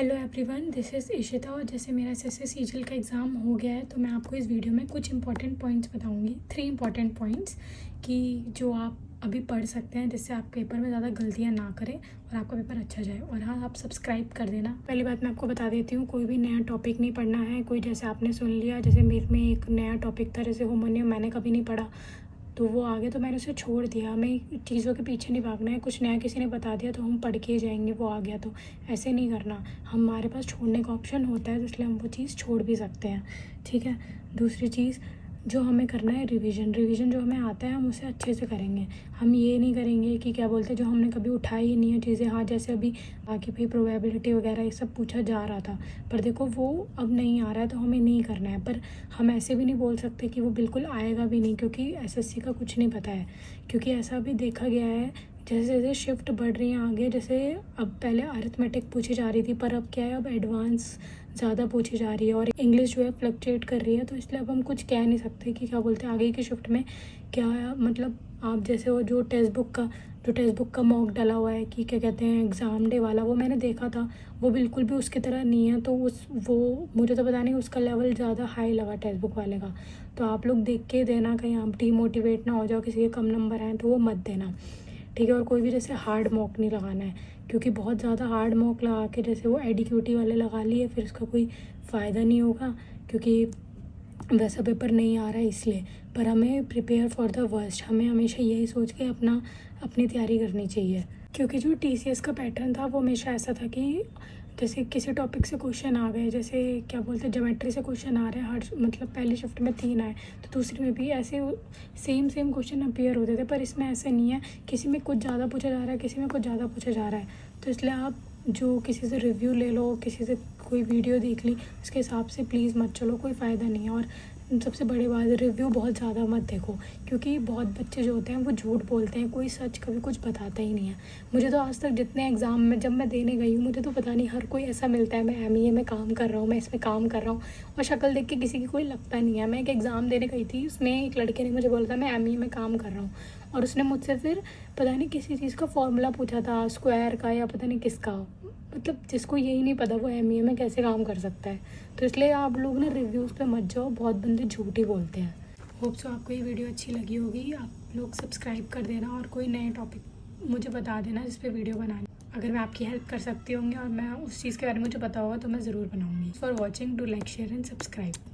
Hello everyone, this is Ishita. और जैसे मेरा एसएससी सीजीएल का एग्ज़ाम हो गया है तो मैं आपको इस वीडियो में कुछ इंपॉर्टेंट पॉइंट्स बताऊंगी। 3 इंपॉर्टेंट पॉइंट्स कि जो आप अभी पढ़ सकते हैं जिससे आप पेपर में ज़्यादा गलतियां ना करें और आपका पेपर अच्छा जाए। और हाँ, आप सब्सक्राइब कर देना। पहली बात मैं आपको बता देती हूँ, कोई भी नया टॉपिक नहीं पढ़ना है। कोई जैसे आपने सुन लिया, जैसे मेरे में एक नया टॉपिक था जैसे होमोनियम, मैंने कभी नहीं पढ़ा तो वो आ गया तो मैंने उसे छोड़ दिया। हमें चीज़ों के पीछे नहीं भागना है। कुछ नया किसी ने बता दिया तो हम पढ़ के जाएंगे, वो आ गया तो ऐसे नहीं करना। हमारे पास छोड़ने का ऑप्शन होता है तो इसलिए हम वो चीज़ छोड़ भी सकते हैं, ठीक है। दूसरी चीज़ जो हमें करना है, रिवीजन जो हमें आता है हम उसे अच्छे से करेंगे। हम ये नहीं करेंगे कि क्या बोलते हैं जो हमने कभी उठाई ही नहीं है चीज़ें। हाँ, जैसे अभी बाकी भाई प्रोबेबिलिटी वगैरह ये सब पूछा जा रहा था, पर देखो वो अब नहीं आ रहा है तो हमें नहीं करना है। पर हम ऐसे भी नहीं बोल सकते कि वो बिल्कुल आएगा भी नहीं, क्योंकि एसएससी का कुछ नहीं पता है। क्योंकि ऐसा भी देखा गया है, जैसे जैसे शिफ्ट बढ़ रही है आगे, जैसे अब पहले अरिथमेटिक पूछी जा रही थी पर अब क्या है, अब एडवांस ज़्यादा पूछी जा रही है और इंग्लिश जो है फ्लक्चुएट कर रही है। तो इसलिए अब हम कुछ कह नहीं सकते कि क्या बोलते हैं आगे की शिफ्ट में क्या मतलब। आप जैसे वो जो टेक्स्ट बुक का मॉक डाला हुआ है कि क्या कहते हैं एग्ज़ाम डे वाला, वो मैंने देखा था, वो बिल्कुल भी उसकी तरह नहीं है। तो वो मुझे तो पता नहीं, उसका लेवल ज़्यादा हाई लगा टेक्स्ट बुक वाले का। तो आप लोग देख के देना, कहीं आप डीमोटिवेट ना हो जाओ, किसी के कम नंबर आए तो वो मत देना, ठीक है। और कोई भी जैसे हार्ड मॉक नहीं लगाना है, क्योंकि बहुत ज़्यादा हार्ड मॉक लगा के जैसे वो एडिक्यूटी वाले लगा लिए फिर उसका कोई फ़ायदा नहीं होगा, क्योंकि वैसा पेपर नहीं आ रहा है इसलिए। पर हमें प्रिपेयर फॉर द वर्स्ट, हमें हमेशा यही सोच के अपनी तैयारी करनी चाहिए। क्योंकि जो टीसीएस का पैटर्न था वो हमेशा ऐसा था कि जैसे किसी टॉपिक से क्वेश्चन आ गए, जैसे क्या बोलते हैं ज्योमेट्री से क्वेश्चन आ रहे हैं हर, मतलब पहली शिफ्ट में 3 आए तो दूसरी में भी ऐसे सेम क्वेश्चन अपीयर होते थे। पर इसमें ऐसा नहीं है, किसी में कुछ ज़्यादा पूछा जा रहा है, किसी में कुछ ज़्यादा पूछा जा रहा है। तो इसलिए आप जो किसी से रिव्यू ले लो, किसी से कोई वीडियो देख ली, उसके हिसाब से प्लीज़ मत चलो, कोई फ़ायदा नहीं है। और सबसे बड़ी बात, रिव्यू बहुत ज़्यादा मत देखो, क्योंकि बहुत बच्चे जो होते हैं वो झूठ बोलते हैं, कोई सच कभी कुछ बताता ही नहीं है। मुझे तो आज तक जितने एग्ज़ाम में जब मैं देने गई हूँ, मुझे तो पता नहीं, हर कोई ऐसा मिलता है मैं एमईए में काम कर रहा हूँ, मैं इसमें काम कर रहा हूँ, और शक्ल देख के किसी की कोई लगता नहीं है। मैं एक एग्ज़ाम देने गई थी, उसमें एक लड़के ने मुझे बोला था मैं एमईए में काम कर रहा हूँ, और उसने मुझसे फिर पता नहीं किसी चीज़ का फॉर्मूला पूछा था, स्क्वायर का या पता नहीं किसका। मतलब जिसको यही नहीं पता वो एमईए में कैसे काम कर सकता है। तो इसलिए आप लोग ना रिव्यूज़ पे मत जाओ, बहुत बंदे झूठी बोलते हैं। होप सो आपको ये वीडियो अच्छी लगी होगी। आप लोग सब्सक्राइब कर देना और कोई नए टॉपिक मुझे बता देना जिस पे वीडियो बनानी। अगर मैं आपकी हेल्प कर सकती होंगी और मैं उस चीज़ के बारे में मुझे पता होगा तो मैं ज़रूर बनाऊँगी। For watching, do like, share and subscribe.